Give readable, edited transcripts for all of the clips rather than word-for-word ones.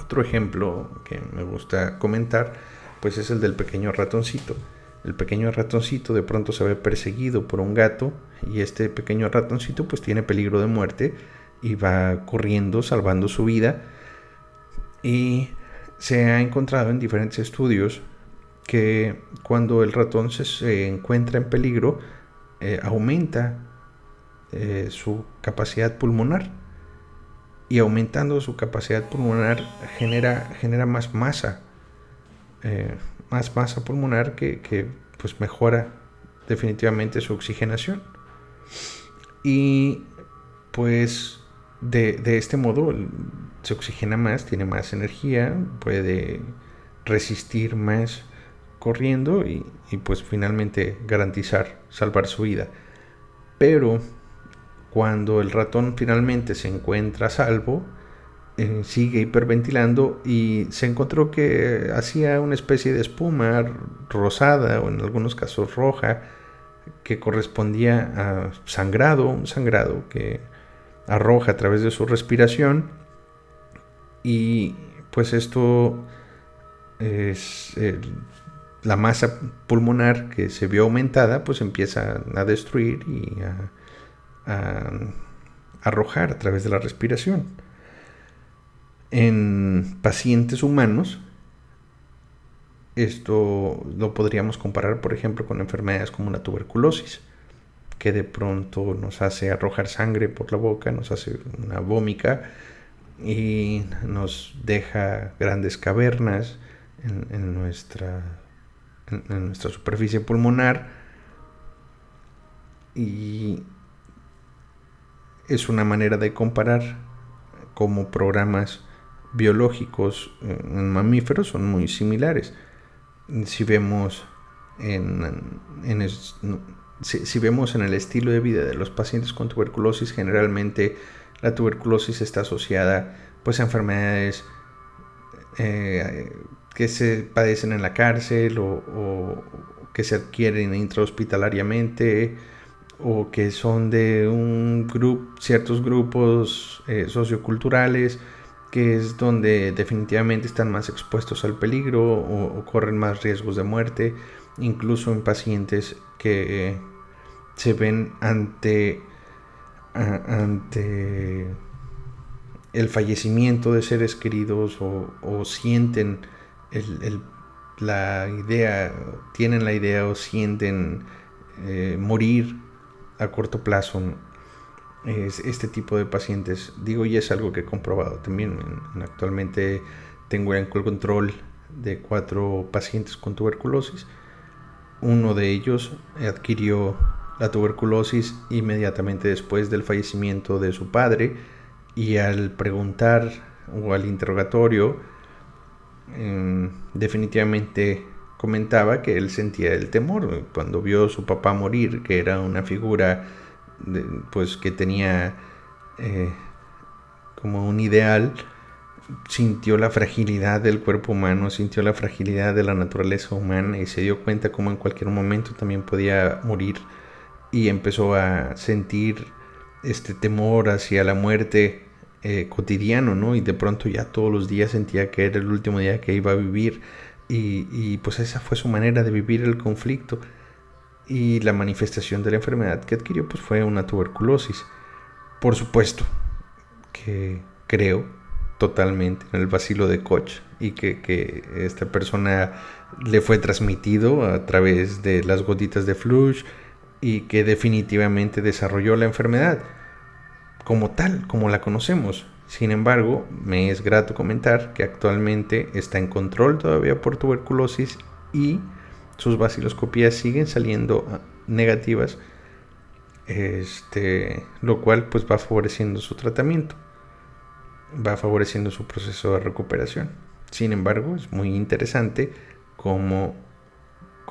Otro ejemplo que me gusta comentar pues es el del pequeño ratoncito. El pequeño ratoncito de pronto se ve perseguido por un gato y este pequeño ratoncito pues tiene peligro de muerte y va corriendo salvando su vida, y se ha encontrado en diferentes estudios que cuando el ratón se encuentra en peligro aumenta su capacidad pulmonar, y aumentando su capacidad pulmonar genera más masa pulmonar que pues mejora definitivamente su oxigenación, y pues de este modo se oxigena más, tiene más energía, puede resistir más corriendo y pues finalmente garantizar salvar su vida. Pero cuando el ratón finalmente se encuentra a salvo, sigue hiperventilando y se encontró que hacía una especie de espuma rosada o en algunos casos roja que correspondía a un sangrado que arroja a través de su respiración, y pues esto es la masa pulmonar que se vio aumentada pues empieza a destruir y a arrojar a través de la respiración. En pacientes humanos esto lo podríamos comparar por ejemplo con enfermedades como la tuberculosis, que de pronto nos hace arrojar sangre por la boca, nos hace una vómica y nos deja grandes cavernas en nuestra superficie pulmonar, y es una manera de comparar cómo programas biológicos en mamíferos son muy similares. Si vemos si vemos en el estilo de vida de los pacientes con tuberculosis, generalmente la tuberculosis está asociada pues a enfermedades que se padecen en la cárcel o que se adquieren intrahospitalariamente o que son de ciertos grupos socioculturales, que es donde definitivamente están más expuestos al peligro o corren más riesgos de muerte, incluso en pacientes que se ven ante el fallecimiento de seres queridos o sienten tienen la idea o sienten morir a corto plazo. Es este tipo de pacientes, digo, y es algo que he comprobado también. Actualmente tengo en control de 4 pacientes con tuberculosis. Uno de ellos adquirió la tuberculosis inmediatamente después del fallecimiento de su padre, y al preguntar o al interrogatorio definitivamente comentaba que él sentía el temor cuando vio a su papá morir, que era una figura pues que tenía como un ideal. Sintió la fragilidad del cuerpo humano, sintió la fragilidad de la naturaleza humana y se dio cuenta como en cualquier momento también podía morir, y empezó a sentir este temor hacia la muerte cotidiano, ¿no? Y de pronto ya todos los días sentía que era el último día que iba a vivir, y pues esa fue su manera de vivir el conflicto, y la manifestación de la enfermedad que adquirió pues fue una tuberculosis. Por supuesto que creo totalmente en el bacilo de Koch y que esta persona le fue transmitido a través de las gotitas de Flush, y que definitivamente desarrolló la enfermedad como tal, como la conocemos. Sin embargo, me es grato comentar que actualmente está en control todavía por tuberculosis y sus baciloscopías siguen saliendo negativas, lo cual pues va favoreciendo su tratamiento, va favoreciendo su proceso de recuperación. Sin embargo, es muy interesante cómo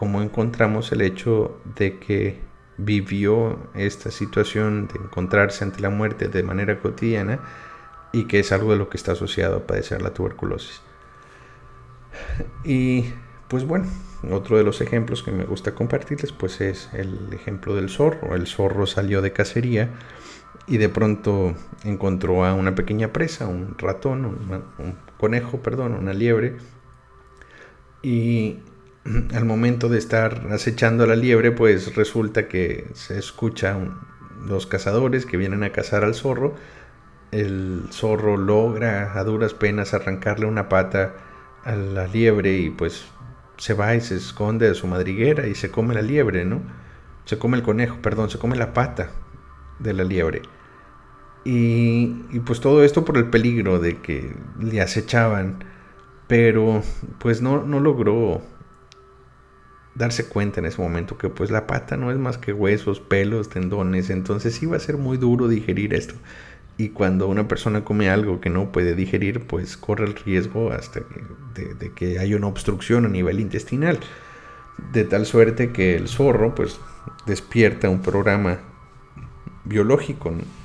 encontramos el hecho de que vivió esta situación de encontrarse ante la muerte de manera cotidiana, y que es algo de lo que está asociado a padecer la tuberculosis. Y pues bueno, otro de los ejemplos que me gusta compartirles pues es el ejemplo del zorro. El zorro salió de cacería y de pronto encontró a una pequeña presa, un ratón, un conejo, perdón, una liebre. Y al momento de estar acechando a la liebre, pues resulta que se escuchan los cazadores que vienen a cazar al zorro. El zorro logra a duras penas arrancarle una pata a la liebre y pues se va y se esconde de su madriguera y se come la liebre, ¿no? Se come el conejo, perdón, se come la pata de la liebre. Y pues todo esto por el peligro de que le acechaban, pero pues no logró darse cuenta en ese momento que pues la pata no es más que huesos, pelos, tendones, entonces iba a ser muy duro digerir esto. Y cuando una persona come algo que no puede digerir, pues corre el riesgo hasta de que haya una obstrucción a nivel intestinal. De tal suerte que el zorro pues despierta un programa biológico, ¿no?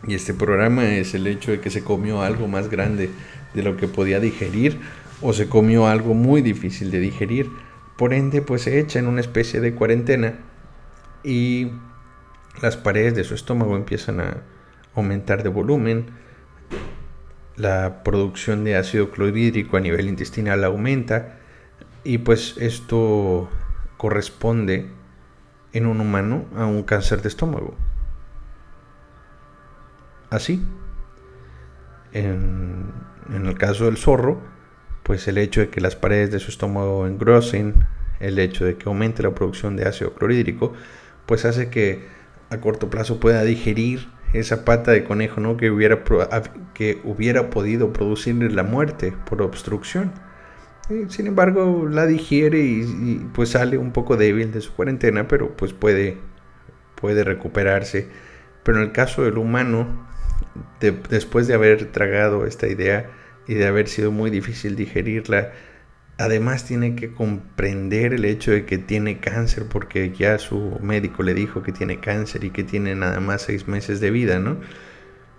Y este programa es el hecho de que se comió algo más grande de lo que podía digerir, o se comió algo muy difícil de digerir. Por ende, pues se echa en una especie de cuarentena y las paredes de su estómago empiezan a aumentar de volumen. La producción de ácido clorhídrico a nivel intestinal aumenta y pues esto corresponde en un humano a un cáncer de estómago. Así, en el caso del zorro, pues el hecho de que las paredes de su estómago engrosen, el hecho de que aumente la producción de ácido clorhídrico, pues hace que a corto plazo pueda digerir esa pata de conejo, ¿no? que hubiera podido producirle la muerte por obstrucción. Y, sin embargo, la digiere y pues sale un poco débil de su cuarentena, pero pues puede recuperarse. Pero en el caso del humano, después de haber tragado esta idea y de haber sido muy difícil digerirla, además tiene que comprender el hecho de que tiene cáncer, porque ya su médico le dijo que tiene cáncer y que tiene nada más 6 meses de vida, ¿no?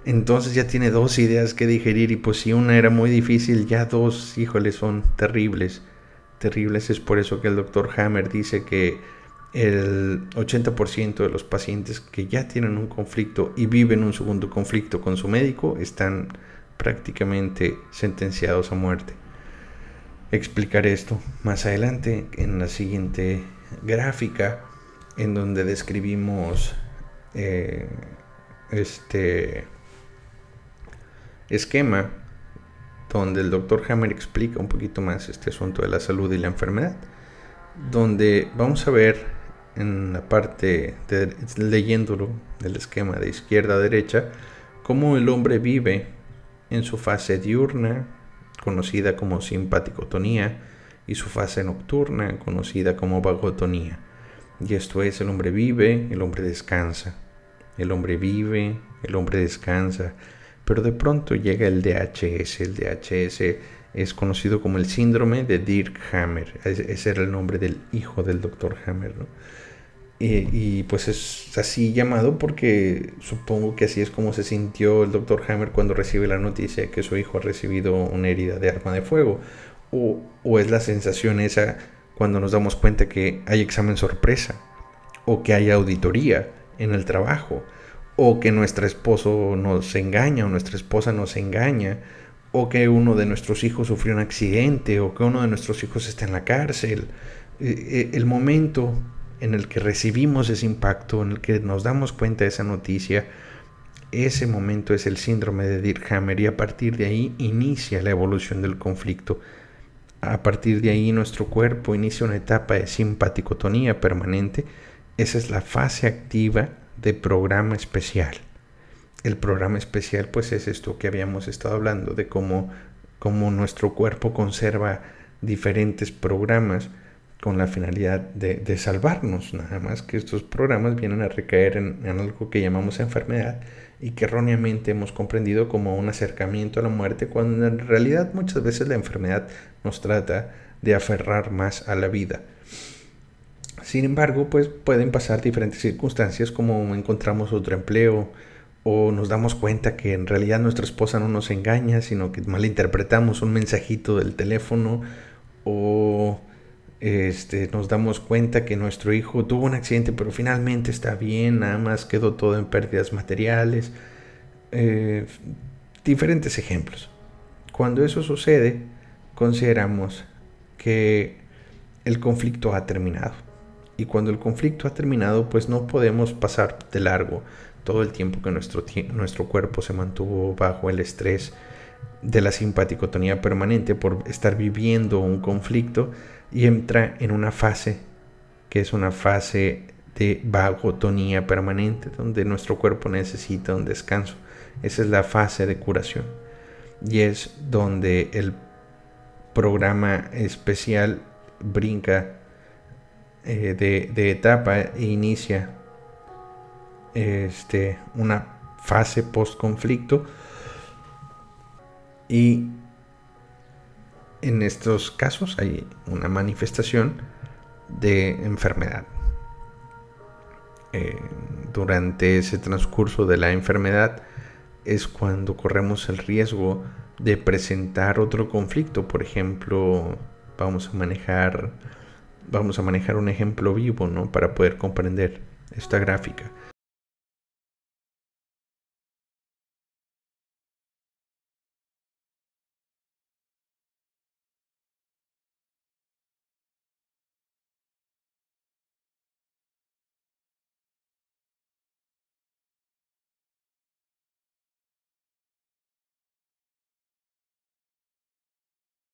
Entonces ya tiene 2 ideas que digerir, y pues si una era muy difícil, ya 2, híjole, son terribles. Terribles. Es por eso que el doctor Hammer dice que el 80% de los pacientes que ya tienen un conflicto y viven un segundo conflicto con su médico están prácticamente sentenciados a muerte. Explicaré esto más adelante en la siguiente gráfica, en donde describimos este esquema donde el doctor Hammer explica un poquito más este asunto de la salud y la enfermedad, donde vamos a ver en la parte leyéndolo del esquema de izquierda a derecha cómo el hombre vive en su fase diurna, conocida como simpaticotonía, y su fase nocturna, conocida como vagotonía. Y esto es: el hombre vive, el hombre descansa, el hombre vive, el hombre descansa. Pero de pronto llega el DHS. El DHS es conocido como el síndrome de Dirk Hammer. Ese era el nombre del hijo del doctor Hammer, ¿no? Y pues es así llamado porque supongo que así es como se sintió el doctor Hammer cuando recibe la noticia de que su hijo ha recibido una herida de arma de fuego. O es la sensación esa cuando nos damos cuenta que hay examen sorpresa, o que hay auditoría en el trabajo, o que nuestro esposo nos engaña o nuestra esposa nos engaña, o que uno de nuestros hijos sufrió un accidente, o que uno de nuestros hijos está en la cárcel. El momento en el que recibimos ese impacto, en el que nos damos cuenta de esa noticia, ese momento es el síndrome de Dirk Hammer, y a partir de ahí inicia la evolución del conflicto. A partir de ahí nuestro cuerpo inicia una etapa de simpaticotonía permanente. Esa es la fase activa de programa especial. El programa especial pues es esto que habíamos estado hablando, de cómo nuestro cuerpo conserva diferentes programas con la finalidad de salvarnos. Nada más que estos programas vienen a recaer en algo que llamamos enfermedad, y que erróneamente hemos comprendido como un acercamiento a la muerte, cuando en realidad muchas veces la enfermedad nos trata de aferrar más a la vida. Sin embargo, pues pueden pasar diferentes circunstancias, como encontramos otro empleo, o nos damos cuenta que en realidad nuestra esposa no nos engaña, sino que malinterpretamos un mensajito del teléfono, o nos damos cuenta que nuestro hijo tuvo un accidente pero finalmente está bien, nada más quedó todo en pérdidas materiales. Diferentes ejemplos. Cuando eso sucede, consideramos que el conflicto ha terminado. Y cuando el conflicto ha terminado, pues no podemos pasar de largo todo el tiempo que nuestro cuerpo se mantuvo bajo el estrés de la simpaticotonía permanente por estar viviendo un conflicto, y entra en una fase que es una fase de vagotonía permanente, donde nuestro cuerpo necesita un descanso. Esa es la fase de curación, y es donde el programa especial brinca de etapa e inicia una fase post conflicto. Y en estos casos hay una manifestación de enfermedad. Durante ese transcurso de la enfermedad es cuando corremos el riesgo de presentar otro conflicto. Por ejemplo, vamos a manejar un ejemplo vivo, ¿no? Para poder comprender esta gráfica.